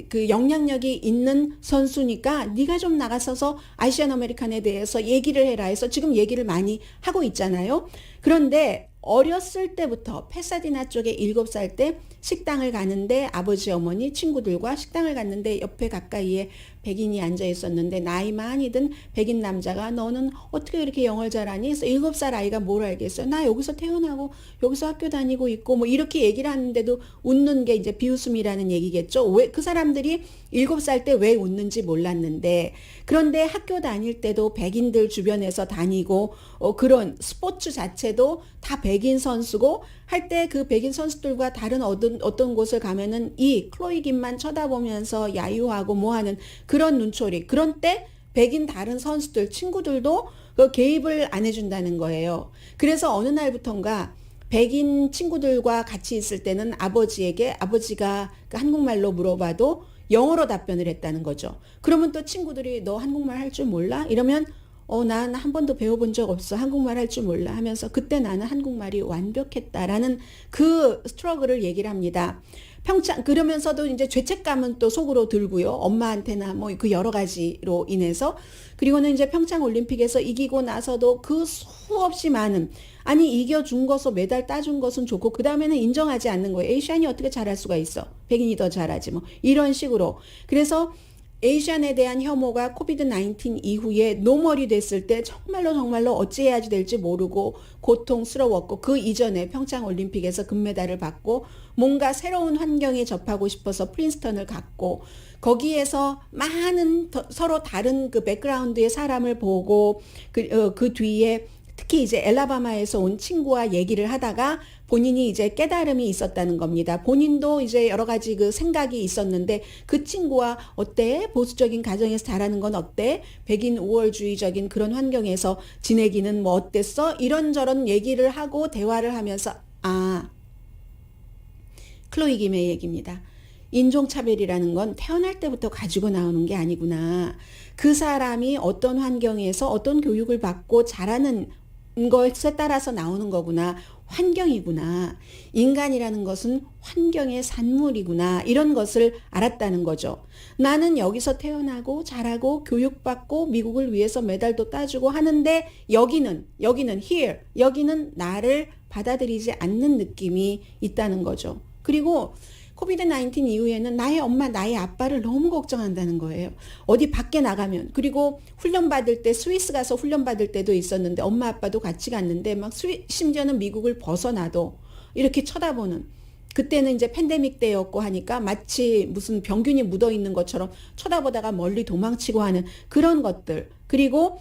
그 영향력이 있는 선수니까 네가 좀 나가서서 아시안 아메리칸에 대해서 얘기를 해라 해서 지금 얘기를 많이 하고 있잖아요. 그런데 어렸을 때부터 페사디나 쪽에 7살 때 식당을 가는데 아버지 어머니 친구들과 식당을 갔는데 옆에 가까이에 백인이 앉아 있었는데 나이 많이 든 백인 남자가 너는 어떻게 이렇게 영어를 잘하니? 그래서 7살 아이가 뭘 알겠어요? 나 여기서 태어나고 여기서 학교 다니고 있고 뭐 이렇게 얘기를 하는데도 웃는 게 이제 비웃음이라는 얘기겠죠. 왜 그 사람들이 7살 때 왜 웃는지 몰랐는데 그런데 학교 다닐 때도 백인들 주변에서 다니고 그런 스포츠 자체도 다 백인 선수고 할 때 그 백인 선수들과 다른 어떤 곳을 가면은 이 클로이 김만 쳐다보면서 야유하고 뭐하는 그런 눈초리. 그런 때 백인 다른 선수들 친구들도 그 개입을 안 해준다는 거예요. 그래서 어느 날부턴가 백인 친구들과 같이 있을 때는 아버지가 그 한국말로 물어봐도 영어로 답변을 했다는 거죠. 그러면 또 친구들이 너 한국말 할 줄 몰라? 이러면 난 한 번도 배워본 적 없어. 한국말 할 줄 몰라 하면서 그때 나는 한국말이 완벽했다라는 그 스트러글을 얘기를 합니다. 그러면서도 이제 죄책감은 또 속으로 들고요. 엄마한테나 뭐 그 여러 가지로 인해서. 그리고는 이제 평창 올림픽에서 이기고 나서도 그 수없이 많은 이겨준 것을 메달 따준 것은 좋고 그 다음에는 인정하지 않는 거예요. 에이시안이 어떻게 잘할 수가 있어. 백인이 더 잘하지 뭐 이런 식으로. 그래서 에이시안에 대한 혐오가 코비드 19 이후에 노멀이 됐을 때 정말로 어찌해야 될지 모르고 고통스러웠고 그 이전에 평창 올림픽에서 금메달을 받고 뭔가 새로운 환경에 접하고 싶어서 프린스턴을 갔고 거기에서 많은 서로 다른 그 백그라운드의 사람을 보고 그 뒤에 특히 이제 엘라바마에서 온 친구와 얘기를 하다가 본인이 이제 깨달음이 있었다는 겁니다. 본인도 이제 여러 가지 그 생각이 있었는데 그 친구와 어때? 보수적인 가정에서 자라는 건 어때? 백인 우월주의적인 그런 환경에서 지내기는 뭐 어땠어? 이런저런 얘기를 하고 대화를 하면서 클로이 김의 얘기입니다. 인종차별이라는 건 태어날 때부터 가지고 나오는 게 아니구나. 그 사람이 어떤 환경에서 어떤 교육을 받고 자라는 것에 따라서 나오는 거구나. 환경이구나. 인간이라는 것은 환경의 산물이구나. 이런 것을 알았다는 거죠. 나는 여기서 태어나고 자라고 교육받고 미국을 위해서 메달도 따주고 하는데 여기는 here, 여기는 나를 받아들이지 않는 느낌이 있다는 거죠. 그리고 코비드 19 이후에는 나의 엄마, 나의 아빠를 너무 걱정한다는 거예요. 어디 밖에 나가면, 그리고 훈련 받을 때 스위스 가서 훈련 받을 때도 있었는데 엄마 아빠도 같이 갔는데 막 심지어는 미국을 벗어나도 이렇게 쳐다보는, 그때는 이제 팬데믹 때였고 하니까 마치 무슨 병균이 묻어 있는 것처럼 쳐다보다가 멀리 도망치고 하는 그런 것들. 그리고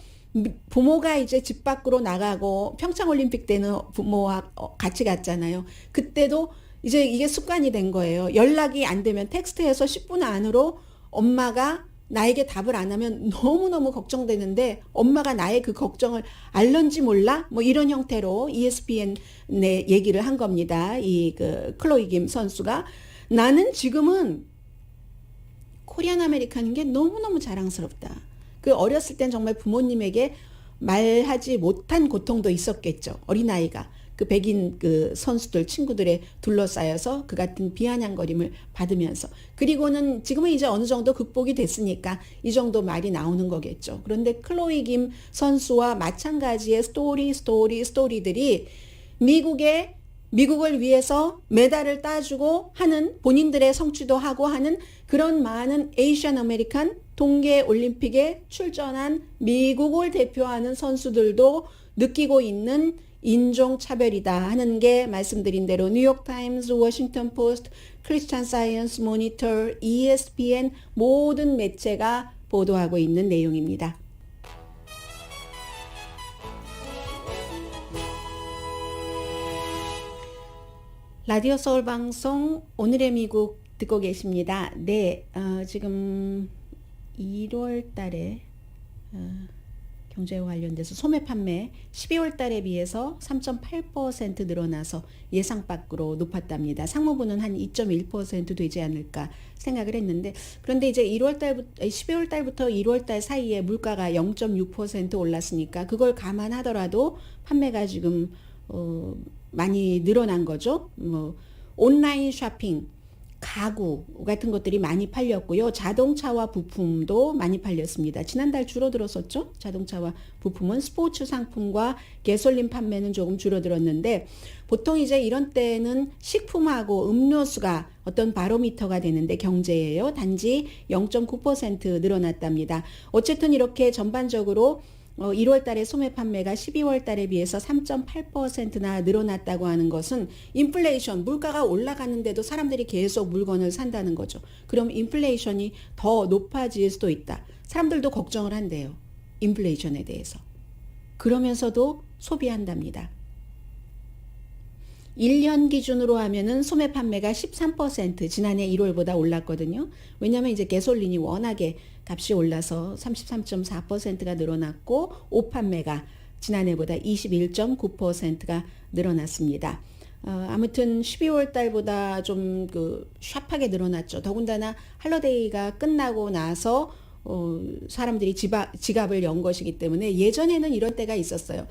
부모가 이제 집 밖으로 나가고 평창올림픽 때는 부모와 같이 갔잖아요. 그때도 이제 이게 습관이 된 거예요. 연락이 안 되면 텍스트해서 10분 안으로 엄마가 나에게 답을 안 하면 너무너무 걱정되는데 엄마가 나의 그 걱정을 알는지 몰라? 뭐 이런 형태로 ESPN에 얘기를 한 겁니다. 이 그 클로이 김 선수가. 나는 지금은 코리안 아메리칸인 게 너무너무 자랑스럽다. 그 어렸을 땐 정말 부모님에게 말하지 못한 고통도 있었겠죠. 어린아이가. 그 백인 그 선수들 친구들에 둘러싸여서 그 같은 비아냥거림을 받으면서, 그리고는 지금은 이제 어느 정도 극복이 됐으니까 이 정도 말이 나오는 거겠죠. 그런데 클로이 김 선수와 마찬가지의 스토리들이 미국을 위해서 메달을 따주고 하는, 본인들의 성취도 하고 하는 그런 많은 에이시안 아메리칸 동계 올림픽에 출전한 미국을 대표하는 선수들도 느끼고 있는 인종차별이다 하는 게 말씀드린 대로 뉴욕타임스, 워싱턴 포스트, 크리스찬 사이언스 모니터, ESPN 모든 매체가 보도하고 있는 내용입니다. 라디오 서울 방송 오늘의 미국 듣고 계십니다. 네, 지금 1월 달에 경제와 관련돼서 소매 판매 12월 달에 비해서 3.8% 늘어나서 예상 밖으로 높았답니다. 상무부는 한 2.1% 되지 않을까 생각을 했는데, 그런데 이제 12월 달부터 1월 달 사이에 물가가 0.6% 올랐으니까 그걸 감안하더라도 판매가 지금 많이 늘어난 거죠. 뭐 온라인 쇼핑, 가구 같은 것들이 많이 팔렸고요. 자동차와 부품도 많이 팔렸습니다. 지난달 줄어들었었죠. 자동차와 부품은. 스포츠 상품과 가솔린 판매는 조금 줄어들었는데, 보통 이제 이런 때는 식품하고 음료수가 어떤 바로미터가 되는데 경제예요. 단지 0.9% 늘어났답니다. 어쨌든 이렇게 전반적으로 1월 달에 소매 판매가 12월 달에 비해서 3.8%나 늘어났다고 하는 것은 인플레이션, 물가가 올라가는데도 사람들이 계속 물건을 산다는 거죠. 그럼 인플레이션이 더 높아질 수도 있다. 사람들도 걱정을 한대요. 인플레이션에 대해서. 그러면서도 소비한답니다. 1년 기준으로 하면은 소매 판매가 13% 지난해 1월보다 올랐거든요. 왜냐하면 이제 가솔린이 워낙에 값이 올라서 33.4%가 늘어났고, 옷 판매가 지난해보다 21.9%가 늘어났습니다. 아무튼 12월 달보다 좀 샤프하게 늘어났죠. 더군다나 할러데이가 끝나고 나서 사람들이 지갑을 연 것이기 때문에, 예전에는 이런 때가 있었어요.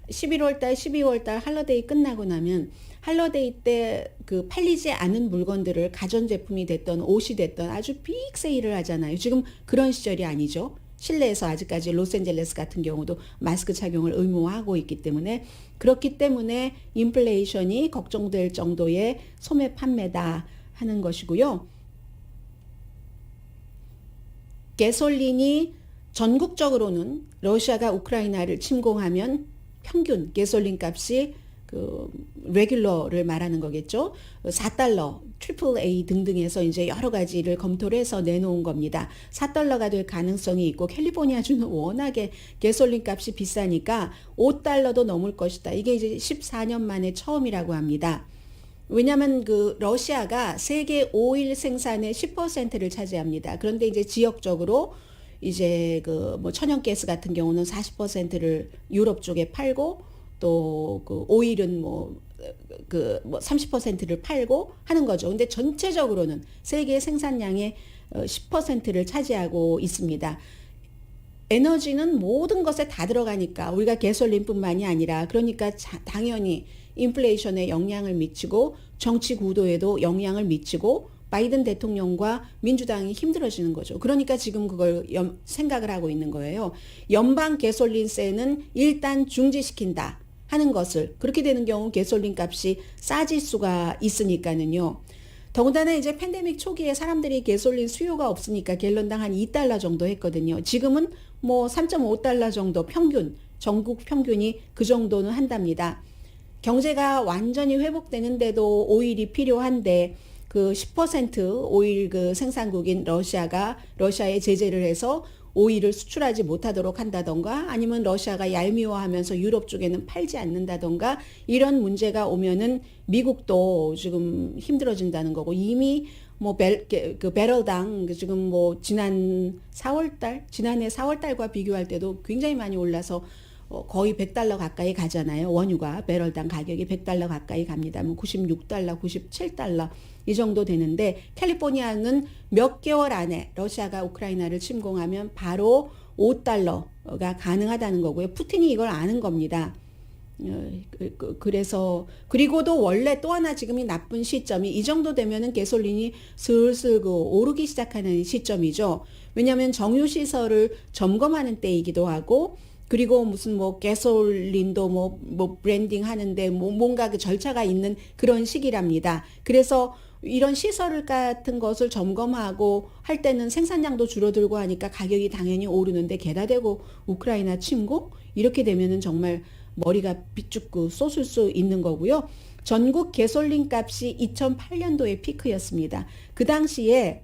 11월 달, 12월 달 할러데이 끝나고 나면 할러데이 때 그 팔리지 않은 물건들을 가전제품이 됐던 옷이 됐던 아주 빅 세일을 하잖아요. 지금 그런 시절이 아니죠. 실내에서 아직까지 로스앤젤레스 같은 경우도 마스크 착용을 의무화하고 있기 때문에, 그렇기 때문에 인플레이션이 걱정될 정도의 소매 판매다 하는 것이고요. 가솔린이 전국적으로는 러시아가 우크라이나를 침공하면 평균 가솔린 값이 레귤러를 말하는 거겠죠. $4, AAA 등등해서 이제 여러 가지를 검토를 해서 내놓은 겁니다. $4가 될 가능성이 있고, 캘리포니아주는 워낙에 가솔린 값이 비싸니까 $5도 넘을 것이다. 이게 이제 14년 만에 처음이라고 합니다. 왜냐하면 러시아가 세계 오일 생산의 10%를 차지합니다. 그런데 이제 지역적으로 이제 뭐 천연가스 같은 경우는 40%를 유럽 쪽에 팔고, 또 오일은 30%를 팔고 하는 거죠. 근데 전체적으로는 세계 생산량의 10%를 차지하고 있습니다. 에너지는 모든 것에 다 들어가니까 우리가 가솔린뿐만이 아니라, 그러니까 당연히 인플레이션에 영향을 미치고 정치 구도에도 영향을 미치고 바이든 대통령과 민주당이 힘들어지는 거죠. 그러니까 지금 그걸 생각을 하고 있는 거예요. 연방 가솔린세는 일단 중지시킨다 하는 것을. 그렇게 되는 경우 가솔린 값이 싸질 수가 있으니까는요. 더군다나 이제 팬데믹 초기에 사람들이 가솔린 수요가 없으니까 갤런당 한 2달러 정도 했거든요. 지금은 뭐 3.5달러 정도 평균, 전국 평균이 그 정도는 한답니다. 경제가 완전히 회복되는데도 오일이 필요한데 그 10% 오일 그 생산국인 러시아에 제재를 해서 오일을 수출하지 못하도록 한다던가 아니면 러시아가 얄미워하면서 유럽 쪽에는 팔지 않는다던가 이런 문제가 오면은 미국도 지금 힘들어진다는 거고 이미 뭐 배럴당 지금 뭐 지난해 4월달과 비교할 때도 굉장히 많이 올라서 거의 100달러 가까이 가잖아요. 원유가 배럴당 가격이 100달러 가까이 갑니다. 뭐 96달러, 97달러 이 정도 되는데 캘리포니아는 몇 개월 안에 러시아가 우크라이나를 침공하면 바로 5달러가 가능하다는 거고요. 푸틴이 이걸 아는 겁니다. 그래서 그리고도 원래 또 하나 지금이 나쁜 시점이 이 정도 되면은 가솔린이 슬슬 오르기 시작하는 시점이죠. 왜냐하면 정유 시설을 점검하는 때이기도 하고 그리고 무슨 뭐 가솔린도 뭐 브랜딩 하는데 뭐 뭔가 그 절차가 있는 그런 시기랍니다. 그래서 이런 시설 같은 것을 점검하고 할 때는 생산량도 줄어들고 하니까 가격이 당연히 오르는데 게다 대고 우크라이나 침공 이렇게 되면은 정말 머리가 비축고 쏟을 수 있는 거고요. 전국 가솔린 값이 2008년도에 피크였습니다. 그 당시에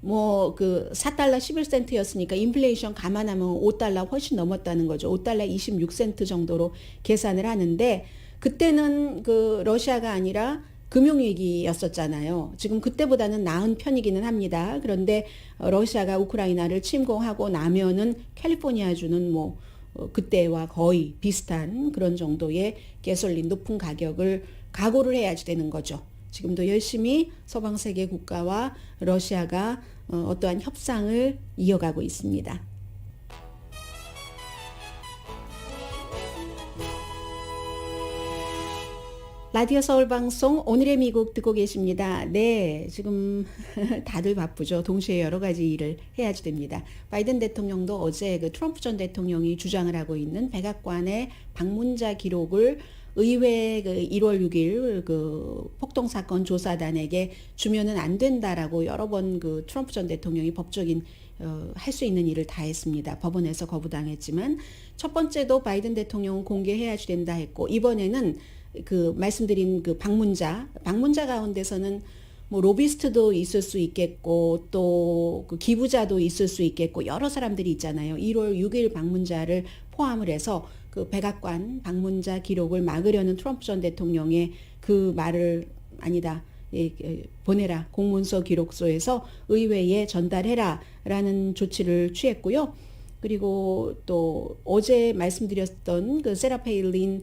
뭐 그 4달러 11센트였으니까 인플레이션 감안하면 5달러 훨씬 넘었다는 거죠. 5달러 26센트 정도로 계산을 하는데 그때는 그 러시아가 아니라 금융위기였었잖아요. 지금 그때보다는 나은 편이기는 합니다. 그런데 러시아가 우크라이나를 침공하고 나면은 캘리포니아주는 뭐 그때와 거의 비슷한 그런 정도의 가솔린 높은 가격을 각오를 해야지 되는 거죠. 지금도 열심히 서방 세계 국가와 러시아가 어떠한 협상을 이어가고 있습니다. 라디오 서울 방송 오늘의 미국 듣고 계십니다. 네, 지금 다들 바쁘죠. 동시에 여러 가지 일을 해야지 됩니다. 바이든 대통령도 어제 그 트럼프 전 대통령이 주장을 하고 있는 백악관의 방문자 기록을 의회 그 1월 6일 그 폭동 사건 조사단에게 주면은 안 된다라고 여러 번 그 트럼프 전 대통령이 법적인 할 수 있는 일을 다 했습니다. 법원에서 거부당했지만 첫 번째도 바이든 대통령은 공개해야지 된다 했고 이번에는 그 말씀드린 그 방문자 가운데서는 뭐 로비스트도 있을 수 있겠고 또 그 기부자도 있을 수 있겠고 여러 사람들이 있잖아요. 1월 6일 방문자를 포함을 해서 그 백악관 방문자 기록을 막으려는 트럼프 전 대통령의 그 말을 아니다. 보내라. 공문서 기록소에서 의회에 전달해라 라는 조치를 취했고요. 그리고 또 어제 말씀드렸던 그 세라 페일린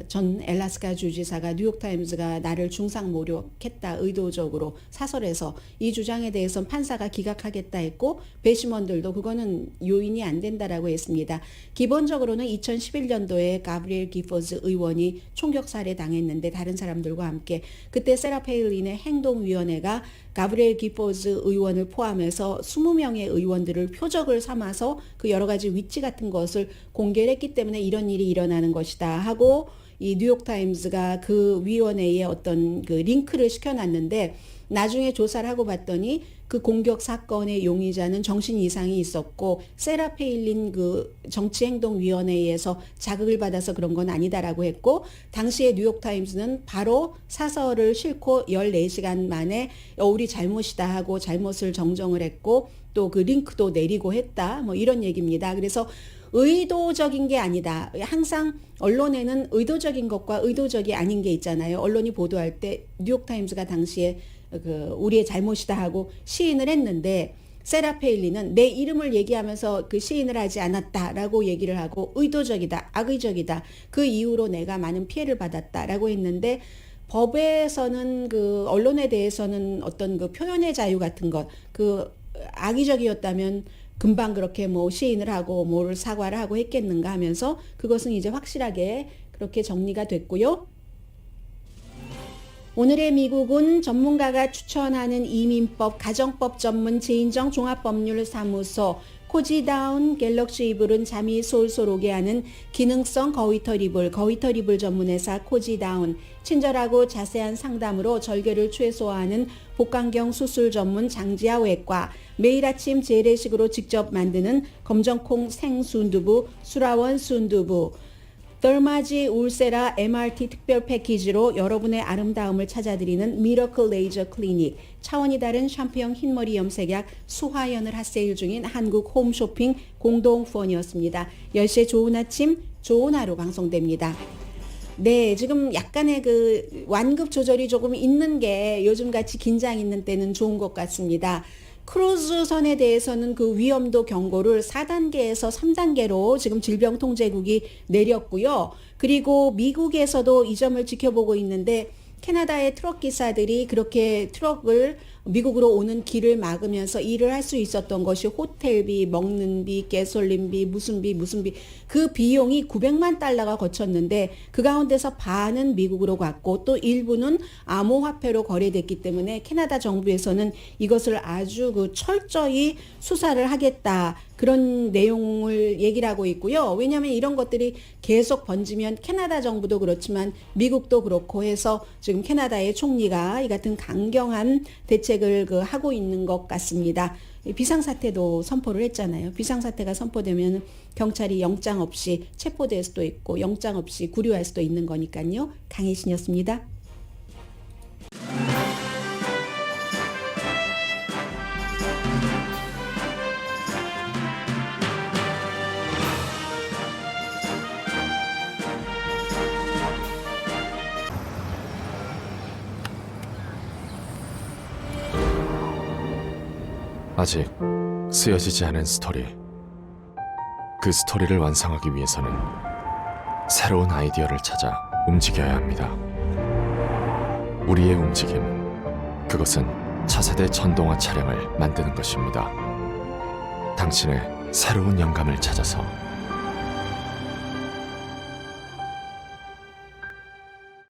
전 엘라스카 주지사가 뉴욕타임즈가 나를 중상 모욕했다 의도적으로 사설에서 이 주장에 대해서는 판사가 기각하겠다 했고 배심원들도 그거는 요인이 안 된다라고 했습니다. 기본적으로는 2011년도에 가브리엘 기포즈 의원이 총격 살해 당했는데 다른 사람들과 함께 그때 세라 페일린의 행동위원회가 가브리엘 기포즈 의원을 포함해서 20명의 의원들을 표적을 삼아서 그 여러 가지 위치 같은 것을 공개를 했기 때문에 이런 일이 일어나는 것이다 하고 이 뉴욕타임즈가 그 위원회에 어떤 그 링크를 시켜놨는데 나중에 조사를 하고 봤더니 그 공격 사건의 용의자는 정신 이상이 있었고 세라 페일린 그 정치행동위원회에서 자극을 받아서 그런 건 아니다라고 했고 당시에 뉴욕타임즈는 바로 사설을 싣고 14시간 만에 우리 잘못이다 하고 잘못을 정정을 했고 또 그 링크도 내리고 했다 뭐 이런 얘기입니다. 그래서 의도적인 게 아니다. 항상 언론에는 의도적인 것과 의도적이 아닌 게 있잖아요. 언론이 보도할 때 뉴욕타임즈가 당시에 그 우리의 잘못이다 하고 시인을 했는데 세라 페일리는 내 이름을 얘기하면서 그 시인을 하지 않았다라고 얘기를 하고 의도적이다, 악의적이다. 그 이후로 내가 많은 피해를 받았다라고 했는데 법에서는 그 언론에 대해서는 어떤 그 표현의 자유 같은 것, 그 악의적이었다면 금방 그렇게 뭐 시인을 하고 뭘 사과를 하고 했겠는가 하면서 그것은 이제 확실하게 그렇게 정리가 됐고요. 오늘의 미국은 전문가가 추천하는 이민법, 가정법 전문 제인정 종합법률사무소 코지다운 갤럭시 이불은 잠이 솔솔 오게 하는 기능성 거위털 이불, 거위털 이불 전문회사 코지다운, 친절하고 자세한 상담으로 절개를 최소화하는 복강경 수술 전문 장지하 외과, 매일 아침 재래식으로 직접 만드는 검정콩 생순두부, 수라원 순두부, 덜마지 울세라 MRT 특별 패키지로 여러분의 아름다움을 찾아드리는 미러클 레이저 클리닉, 차원이 다른 샴푸형 흰머리 염색약 수화연을 핫세일 중인 한국 홈쇼핑 공동 후원이었습니다. 10시에 좋은 아침, 좋은 하루 방송됩니다. 네, 지금 약간의 그 완급 조절이 조금 있는 게 요즘같이 긴장 있는 때는 좋은 것 같습니다. 크루즈선에 대해서는 그 위험도 경고를 4단계에서 3단계로 지금 질병통제국이 내렸고요. 그리고 미국에서도 이 점을 지켜보고 있는데 캐나다의 트럭 기사들이 그렇게 트럭을 미국으로 오는 길을 막으면서 일을 할 수 있었던 것이 호텔비, 먹는 비, 가솔린비, 무슨 비 그 비용이 900만 달러가 거쳤는데 그 가운데서 반은 미국으로 갔고 또 일부는 암호화폐로 거래됐기 때문에 캐나다 정부에서는 이것을 아주 그 철저히 수사를 하겠다. 그런 내용을 얘기를 하고 있고요. 왜냐하면 이런 것들이 계속 번지면 캐나다 정부도 그렇지만 미국도 그렇고 해서 지금 캐나다의 총리가 이 같은 강경한 대책을 하고 있는 것 같습니다. 비상사태도 선포를 했잖아요. 비상사태가 선포되면 경찰이 영장 없이 체포될 수도 있고 영장 없이 구류할 수도 있는 거니까요. 강혜신이었습니다. 아직 쓰여지지 않은 스토리. 그 스토리를 완성하기 위해서는 새로운 아이디어를 찾아 움직여야 합니다. 우리의 움직임, 그것은 차세대 전동화 차량을 만드는 것입니다. 당신의 새로운 영감을 찾아서